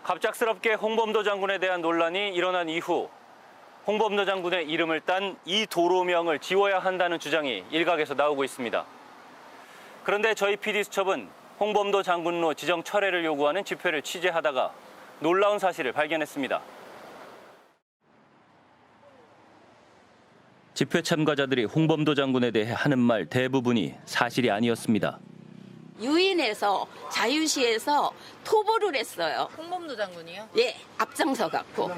갑작스럽게 홍범도 장군에 대한 논란이 일어난 이후 홍범도 장군의 이름을 딴 이 도로명을 지워야 한다는 주장이 일각에서 나오고 있습니다. 그런데 저희 PD수첩은 홍범도 장군로 지정 철회를 요구하는 집회를 취재하다가 놀라운 사실을 발견했습니다. 집회 참가자들이 홍범도 장군에 대해 하는 말 대부분이 사실이 아니었습니다. 유인해서 자유시에서 토벌을 했어요. 홍범도 장군이요? 예, 앞장서 갖고.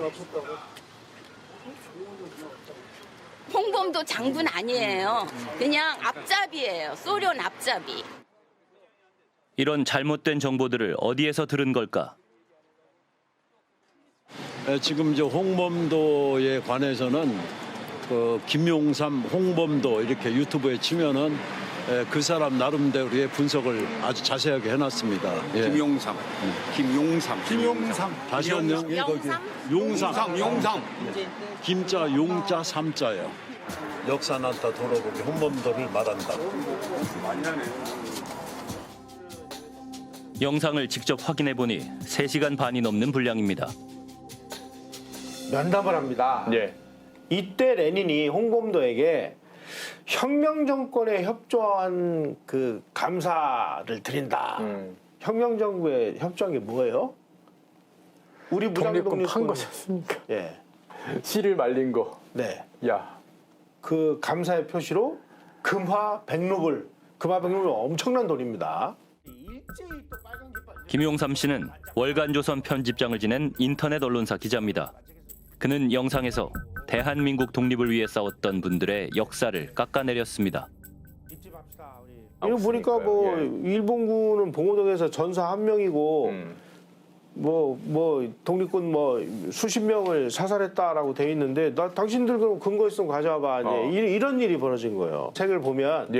홍범도 장군 아니에요. 그냥 앞잡이에요. 소련 앞잡이. 이런 잘못된 정보들을 어디에서 들은 걸까? 지금 이제 홍범도에 관해서는 김용삼, 홍범도 이렇게 유튜브에 치면은 그 사람 나름대로의 분석을 아주 자세하게 해놨습니다. 예. 김용삼. 다시 한번 용삼. 김자 용자 삼자요. 역사난다 돌아보기 홍범도를 말한다. 영상을 직접 확인해 보니 3시간 반이 넘는 분량입니다. 면담을 합니다. 예. 이때 레닌이 홍범도에게 혁명 정권에 협조한 그 감사를 드린다. 혁명 정부에 협조한 게 뭐예요? 우리 독립군 판 거지 않습니까? 예. 씨를 말린 거. 네. 야. 그 감사의 표시로 금화 100루블. 금화 100루블 엄청난 돈입니다. 김용삼 씨는 월간조선 편집장을 지낸 인터넷 언론사 기자입니다. 그는 영상에서 대한민국 독립을 위해 싸웠던 분들의 역사를 깎아내렸습니다. 이거 보니까 뭐 일본군은 봉오동에서 전사 1명이고 뭐 독립군 뭐 수십 명을 사살했다라고 돼 있는데 나 당신들 그럼 근거 있으면 가져와봐. 이런 일이 벌어진 거예요. 책을 보면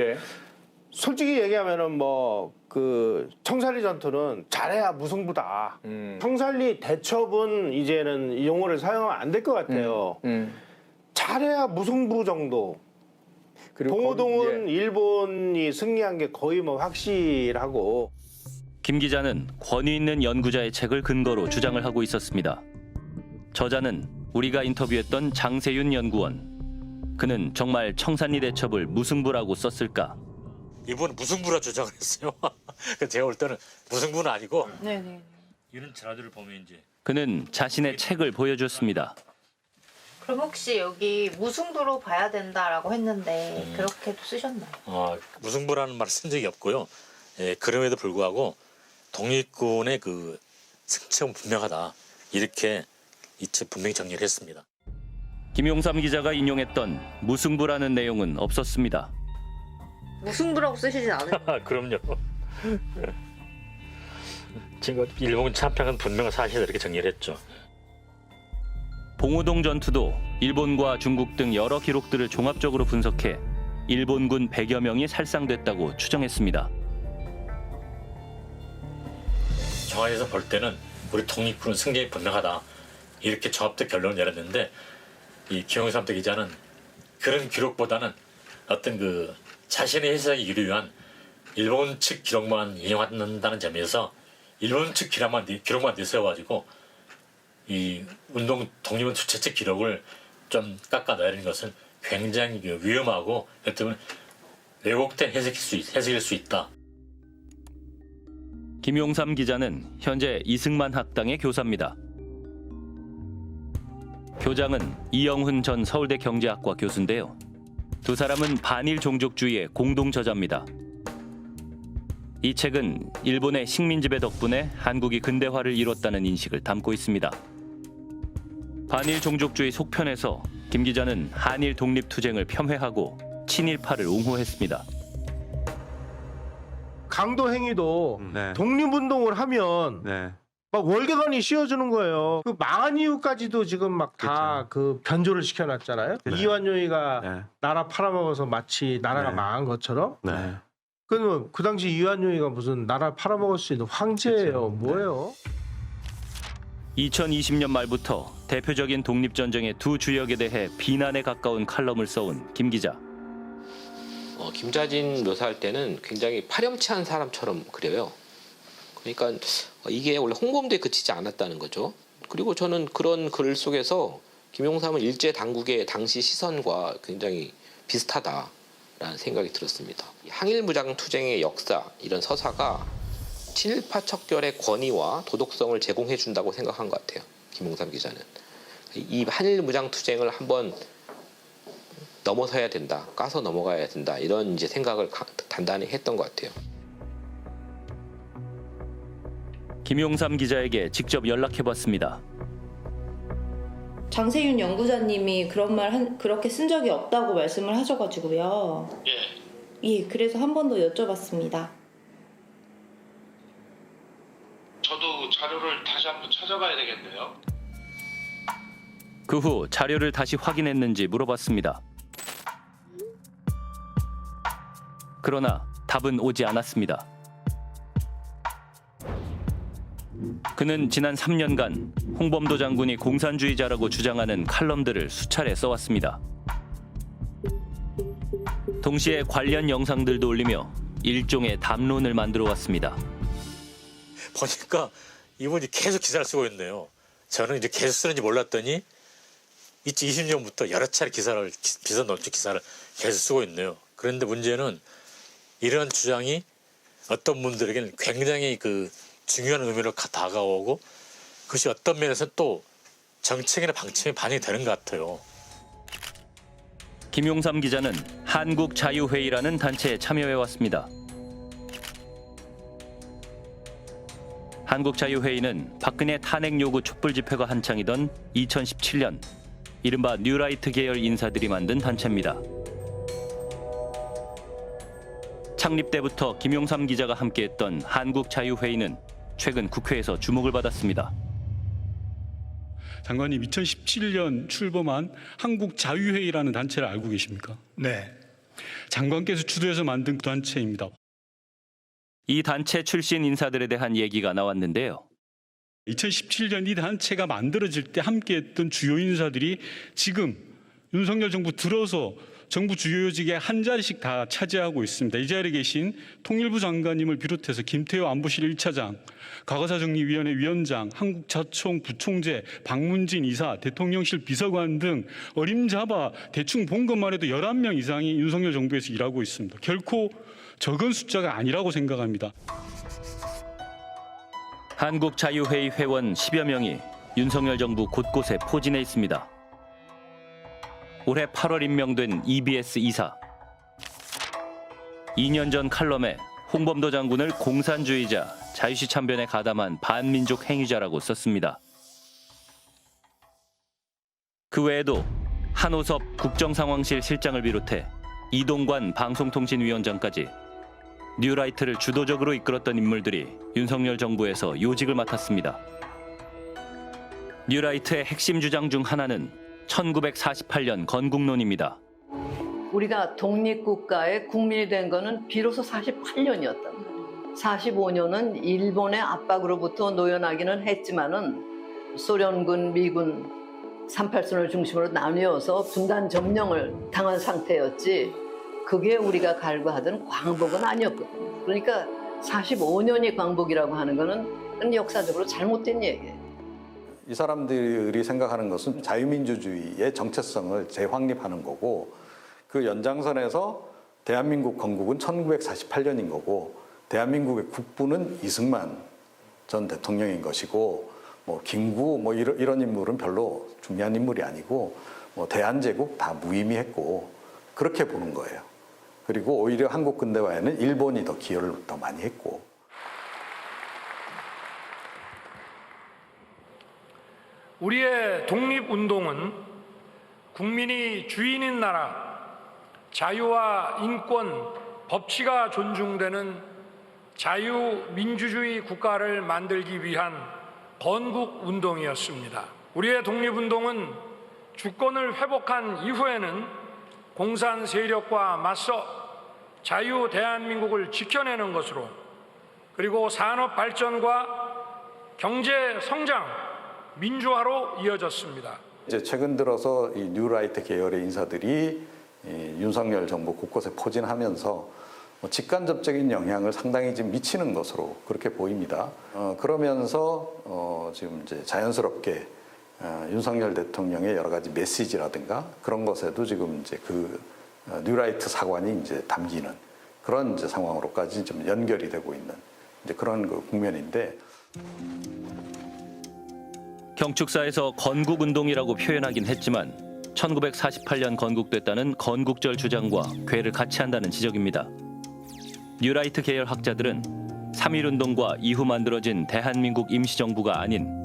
솔직히 얘기하면은 뭐 그 청산리 전투는 잘해야 무승부다. 청산리 대첩은 이제는 이 용어를 사용하면 안 될 것 같아요. 잘해야 무승부 정도. 봉오동은 일본이 승리한 게 거의 뭐 확실하고. 김 기자는 권위 있는 연구자의 책을 근거로 주장을 하고 있었습니다. 저자는 우리가 인터뷰했던 장세윤 연구원. 그는 정말 청산리 대첩을 무승부라고 썼을까? 이분은 무승부라 주장을 했어요. 제가 볼 때는 무승부는 아니고 네네. 이런 자료들을 보면 이제 그는 자신의 책을 보여줬습니다. 그럼 혹시 여기 무승부로 봐야 된다라고 했는데 그렇게도 쓰셨나요? 무승부라는 말을 쓴 적이 없고요. 그럼에도 불구하고 독립군의 그 승체는 분명하다. 이렇게 이 책 분명히 정리를 했습니다. 김용삼 기자가 인용했던 무승부라는 내용은 없었습니다. 무승부라고 쓰시진 않으셨나요? 그럼요. 지금 일본군 참패한 분명한 사실을 이렇게 정리를 했죠. 봉오동 전투도 일본과 중국 등 여러 기록들을 종합적으로 분석해 일본군 100여 명이 살상됐다고 추정했습니다. 정안에서 볼 때는 우리 독립군은 승리에 분명하다. 이렇게 종합적 결론을 내렸는데 이 김용삼 기자는 그런 기록보다는 어떤 그 자신의 해석이 유리한 일본 측 기록만 인용한다는 점에서 일본 측 기록만 내세워가지고 이 운동 독립은 주체 측 기록을 좀 깎아내리는 것은 굉장히 위험하고 어쩌면 왜곡된 해석일 수 있다. 김용삼 기자는 현재 이승만 학당의 교사입니다. 교장은 이영훈 전 서울대 경제학과 교수인데요. 두 사람은 반일 종족주의의 공동 저자입니다. 이 책은 일본의 식민지배 덕분에 한국이 근대화를 이뤘다는 인식을 담고 있습니다. 반일 종족주의 속편에서 김 기자는 한일 독립투쟁을 폄훼하고 친일파를 옹호했습니다. 강도 행위도 독립운동을 하면 막 월계관이 씌워주는 거예요. 그 망한 이유까지도 지금 막 다 그 변조를 시켜놨잖아요. 이완용이가 나라 팔아먹어서 마치 나라가 망한 것처럼. 그러면 그 당시 이완용이가 무슨 나라 팔아먹을 수 있는 황제예요. 뭐예요? 2020년 말부터 대표적인 독립전쟁의 두 주역에 대해 비난에 가까운 칼럼을 써온 김 기자. 김자진 묘사할 때는 굉장히 파렴치한 사람처럼 그려요. 그러니까 이게 원래 홍범도에 그치지 않았다는 거죠. 그리고 저는 그런 글 속에서 김용삼은 일제 당국의 당시 시선과 굉장히 비슷하다라는 생각이 들었습니다. 항일무장투쟁의 역사 이런 서사가 친일파척결의 권위와 도덕성을 제공해 준다고 생각한 것 같아요. 김용삼 기자는. 이 항일무장투쟁을 한번 넘어서야 된다, 까서 넘어가야 된다 이런 이제 생각을 단단히 했던 것 같아요. 김용삼 기자에게 직접 연락해봤습니다. 장세윤 연구자님이 그런 말 그렇게 쓴 적이 없다고 말씀을 하셔가지고요. 예, 그래서 한 번 더 여쭤봤습니다. 저도 자료를 다시 한번 찾아봐야 되겠네요. 그 후 자료를 다시 확인했는지 물어봤습니다. 그러나 답은 오지 않았습니다. 그는 지난 3년간 홍범도 장군이 공산주의자라고 주장하는 칼럼들을 수차례 써왔습니다. 동시에 관련 영상들도 올리며 일종의 담론을 만들어 왔습니다. 보니까 이분이 계속 기사를 쓰고 있네요. 저는 이제 계속 쓰는지 몰랐더니 2020년부터 여러 차례 비선 논축 기사를 계속 쓰고 있네요. 그런데 문제는 이런 주장이 어떤 분들에게는 굉장히 그 중요한 의미로 다가오고 그것이 어떤 면에서 또 정책이나 방침에 반영이 되는 것 같아요. 김용삼 기자는 한국자유회의라는 단체에 참여해왔습니다. 한국자유회의는 박근혜 탄핵 요구 촛불 집회가 한창이던 2017년 이른바 뉴라이트 계열 인사들이 만든 단체입니다. 창립 때부터 김용삼 기자가 함께했던 한국자유회의는 최근 국회에서 주목을 받았습니다. 장관님, 2017년 출범한 한국자유회의라는 단체를 알고 계십니까? 네. 장관께서 주도해서 만든 그 단체입니다. 이 단체 출신 인사들에 대한 얘기가 나왔는데요. 2017년 이 단체가 만들어질 때 함께했던 주요 인사들이 지금 윤석열 정부 들어서 정부 주요 요직에 한 자리씩 다 차지하고 있습니다. 이 자리에 계신 통일부 장관님을 비롯해서 김태호 안보실 1차장, 과거사정리위원회 위원장, 한국자총 부총재, 박문진 이사, 대통령실 비서관 등 어림잡아 대충 본 것만 해도 11명 이상이 윤석열 정부에서 일하고 있습니다. 결코 적은 숫자가 아니라고 생각합니다. 한국자유회의 회원 10여 명이 윤석열 정부 곳곳에 포진해 있습니다. 올해 8월 임명된 EBS 이사. 2년 전 칼럼에 홍범도 장군을 공산주의자, 자유시 참변에 가담한 반민족 행위자라고 썼습니다. 그 외에도 한호섭 국정상황실 실장을 비롯해 이동관 방송통신위원장까지 뉴라이트를 주도적으로 이끌었던 인물들이 윤석열 정부에서 요직을 맡았습니다. 뉴라이트의 핵심 주장 중 하나는 1948년 건국론입니다. 우리가 독립국가의 국민이 된 거는 비로소 48년이었단 말이에요. 45년은 일본의 압박으로부터 노연하기는 했지만은 소련군, 미군, 38선을 중심으로 나뉘어서 분단 점령을 당한 상태였지 그게 우리가 갈구하던 광복은 아니었거든요. 그러니까 45년이 광복이라고 하는 거는 역사적으로 잘못된 얘기예요. 이 사람들이 생각하는 것은 자유민주주의의 정체성을 재확립하는 거고 그 연장선에서 대한민국 건국은 1948년인 거고 대한민국의 국부는 이승만 전 대통령인 것이고 김구 이런 인물은 별로 중요한 인물이 아니고 대한제국 다 무의미했고 그렇게 보는 거예요. 그리고 오히려 한국 근대화에는 일본이 더 기여를 더 많이 했고. 우리의 독립운동은 국민이 주인인 나라, 자유와 인권, 법치가 존중되는 자유민주주의 국가를 만들기 위한 건국운동이었습니다. 우리의 독립운동은 주권을 회복한 이후에는 공산 세력과 맞서 자유 대한민국을 지켜내는 것으로 그리고 산업 발전과 경제 성장, 민주화로 이어졌습니다. 이제 최근 들어서 이 뉴라이트 계열의 인사들이 윤석열 정부 곳곳에 포진하면서 직간접적인 영향을 상당히 지금 미치는 것으로 그렇게 보입니다. 그러면서 지금 이제 자연스럽게 윤석열 대통령의 여러 가지 메시지라든가 그런 것에도 지금 이제 그 뉴라이트 사관이 이제 담기는 그런 이제 상황으로까지 좀 연결이 되고 있는 이제 그런 그 국면인데. 경축사에서 건국운동이라고 표현하긴 했지만 1948년 건국됐다는 건국절 주장과 궤를 같이 한다는 지적입니다. 뉴라이트 계열 학자들은 3.1운동과 이후 만들어진 대한민국 임시정부가 아닌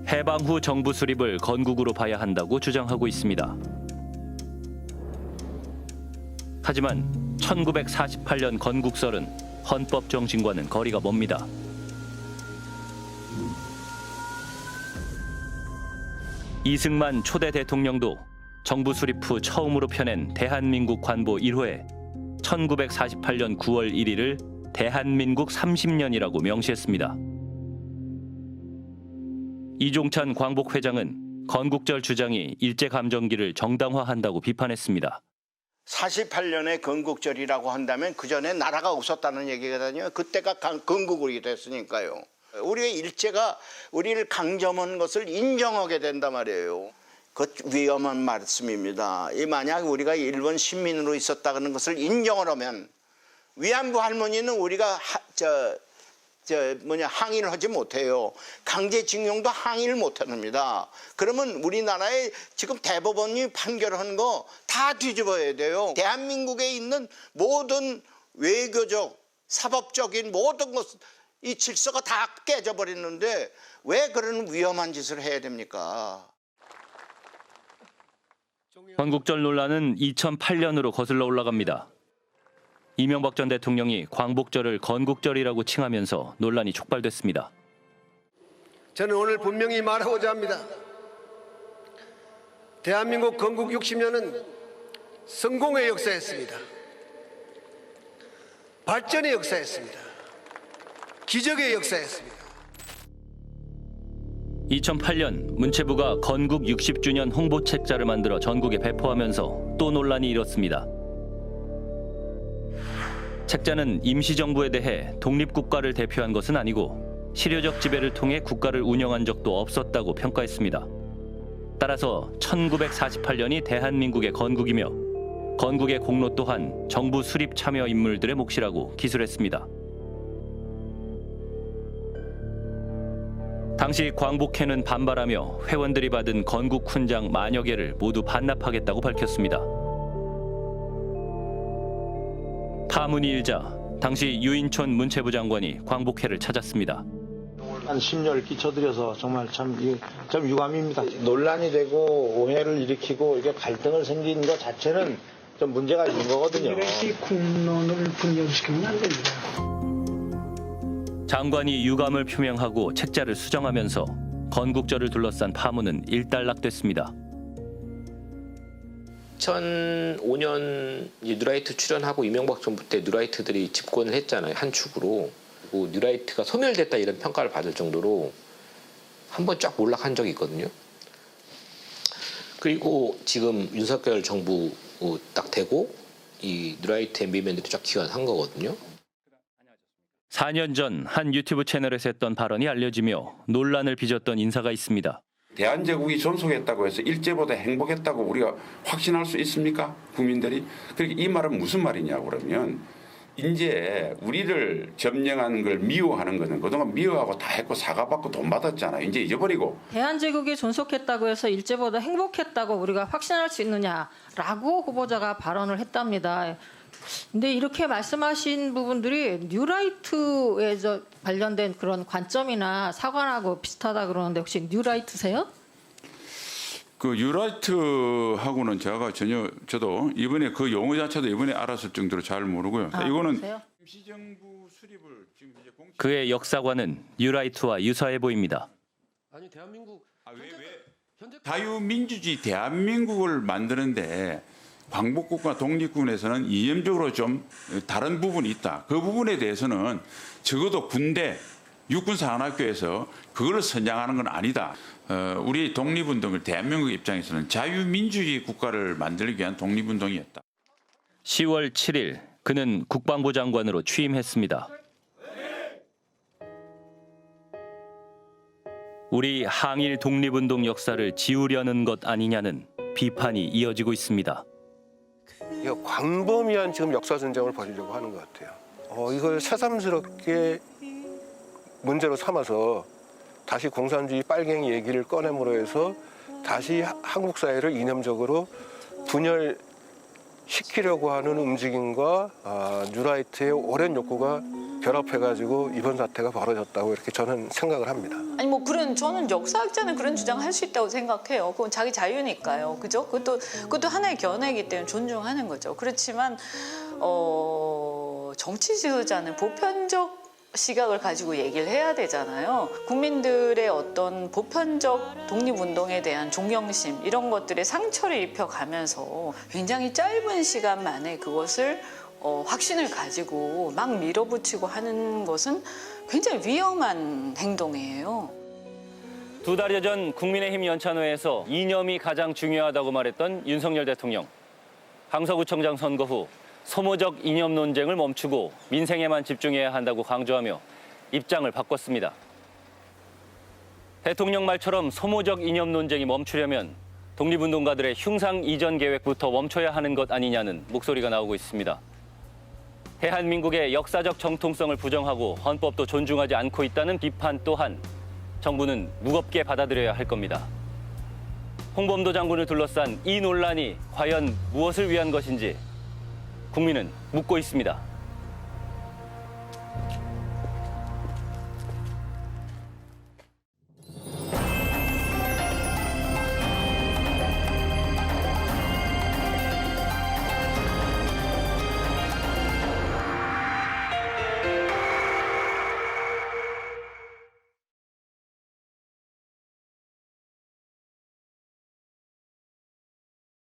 해방 후 정부 수립을 건국으로 봐야 한다고 주장하고 있습니다. 하지만 1948년 건국설은 헌법 정신과는 거리가 멉니다. 이승만 초대 대통령도 정부 수립 후 처음으로 펴낸 대한민국 관보 1호에 1948년 9월 1일을 대한민국 30년이라고 명시했습니다. 이종찬 광복회장은 건국절 주장이 일제감정기를 정당화한다고 비판했습니다. 48년의 건국절이라고 한다면 그 전에 나라가 없었다는 얘기거든요. 그때가 건국이 됐으니까요. 우리의 일제가 우리를 강점한 것을 인정하게 된단 말이에요. 그 위험한 말씀입니다. 만약 우리가 일본 식민으로 있었다는 것을 인정을 하면 위안부 할머니는 우리가 항의를 하지 못해요. 강제징용도 항의를 못합니다. 그러면 우리나라에 지금 대법원이 판결한 거 다 뒤집어야 돼요. 대한민국에 있는 모든 외교적, 사법적인 모든 것, 이 질서가 다 깨져버렸는데 왜 그런 위험한 짓을 해야 됩니까? 건국절 논란은 2008년으로 거슬러 올라갑니다. 이명박 전 대통령이 광복절을 건국절이라고 칭하면서 논란이 촉발됐습니다. 저는 오늘 분명히 말하고자 합니다. 대한민국 건국 60년은 성공의 역사였습니다. 발전의 역사였습니다. 기적의 역사였습니다. 2008년 문체부가 건국 60주년 홍보 책자를 만들어 전국에 배포하면서 또 논란이 일었습니다. 책자는 임시정부에 대해 독립국가를 대표한 것은 아니고 실효적 지배를 통해 국가를 운영한 적도 없었다고 평가했습니다. 따라서 1948년이 대한민국의 건국이며 건국의 공로 또한 정부 수립 참여 인물들의 몫이라고 기술했습니다. 당시 광복회는 반발하며 회원들이 받은 건국 훈장 만여 개를 모두 반납하겠다고 밝혔습니다. 파문이 일자 당시 유인촌 문체부 장관이 광복회를 찾았습니다. 한 심려를 끼쳐드려서 정말 참 유감입니다. 논란이 되고 오해를 일으키고 이게 갈등을 생긴 것 자체는 좀 문제가 있는 거거든요. 이 국론을 분열시키면 안 됩니다. 장관이 유감을 표명하고 책자를 수정하면서 건국절을 둘러싼 파문은 일단락됐습니다. 2005년 뉴라이트 출연하고 이명박 정부 때 뉴라이트들이 집권을 했잖아요. 한 축으로. 뉴라이트가 소멸됐다 이런 평가를 받을 정도로 한번 쫙 몰락한 적이 있거든요. 그리고 지금 윤석열 정부 딱 되고 이 뉴라이트 MB맨들이 쫙 기원한 거거든요. 4년 전 한 유튜브 채널에서 했던 발언이 알려지며 논란을 빚었던 인사가 있습니다. 대한제국이 존속했다고 해서 일제보다 행복했다고 우리가 확신할 수 있습니까? 국민들이? 그러니까 이 말은 무슨 말이냐 그러면 이제 우리를 점령하는 걸 미워하는 거는 그동안 미워하고 다 했고 사과받고 돈 받았잖아요. 이제 잊어버리고. 대한제국이 존속했다고 해서 일제보다 행복했다고 우리가 확신할 수 있느냐라고 후보자가 발언을 했답니다. 근데 이렇게 말씀하신 부분들이 뉴라이트에 관련된 그런 관점이나 사관하고 비슷하다 그러는데 혹시 뉴라이트세요? 그 뉴라이트하고는 제가 전혀 저도 이번에 그 용어 자체도 이번에 알았을 정도로 잘 모르고요. 이거는 임시정부 수립을 지금 이제 그의 역사관은 뉴라이트와 유사해 보입니다. 아니 대한민국 자유민주주의 대한민국을 만드는데 광복국가 독립군에서는 이념적으로 좀 다른 부분이 있다. 그 부분에 대해서는 적어도 군대 육군사관학교에서 그걸 선양하는 건 아니다. 우리 독립운동을 대한민국 입장에서는 자유민주주의 국가를 만들기 위한 독립운동이었다. 10월 7일 그는 국방부 장관으로 취임했습니다. 우리 항일 독립운동 역사를 지우려는 것 아니냐는 비판이 이어지고 있습니다. 이거 광범위한 지금 역사 전쟁을 벌이려고 하는 것 같아요. 이걸 새삼스럽게 문제로 삼아서 다시 공산주의 빨갱이 얘기를 꺼내므로 해서 다시 한국 사회를 이념적으로 분열시키려고 하는 움직임과 뉴라이트의 오랜 욕구가 결합해가지고 이번 사태가 벌어졌다고 이렇게 저는 생각을 합니다. 아니 뭐 저는 역사학자는 그런 주장을 할 수 있다고 생각해요. 그건 자기 자유니까요, 그죠? 그것도 하나의 견해이기 때문에 존중하는 거죠. 그렇지만 정치 지도자는 보편적 시각을 가지고 얘기를 해야 되잖아요. 국민들의 어떤 보편적 독립운동에 대한 존경심 이런 것들에 상처를 입혀가면서 굉장히 짧은 시간 만에 그것을 확신을 가지고 막 밀어붙이고 하는 것은 굉장히 위험한 행동이에요. 2달여 전 국민의힘 연찬회에서 이념이 가장 중요하다고 말했던 윤석열 대통령. 강서구청장 선거 후 소모적 이념 논쟁을 멈추고 민생에만 집중해야 한다고 강조하며 입장을 바꿨습니다. 대통령 말처럼 소모적 이념 논쟁이 멈추려면 독립운동가들의 흉상 이전 계획부터 멈춰야 하는 것 아니냐는 목소리가 나오고 있습니다. 대한민국의 역사적 정통성을 부정하고 헌법도 존중하지 않고 있다는 비판 또한 정부는 무겁게 받아들여야 할 겁니다. 홍범도 장군을 둘러싼 이 논란이 과연 무엇을 위한 것인지 국민은 묻고 있습니다.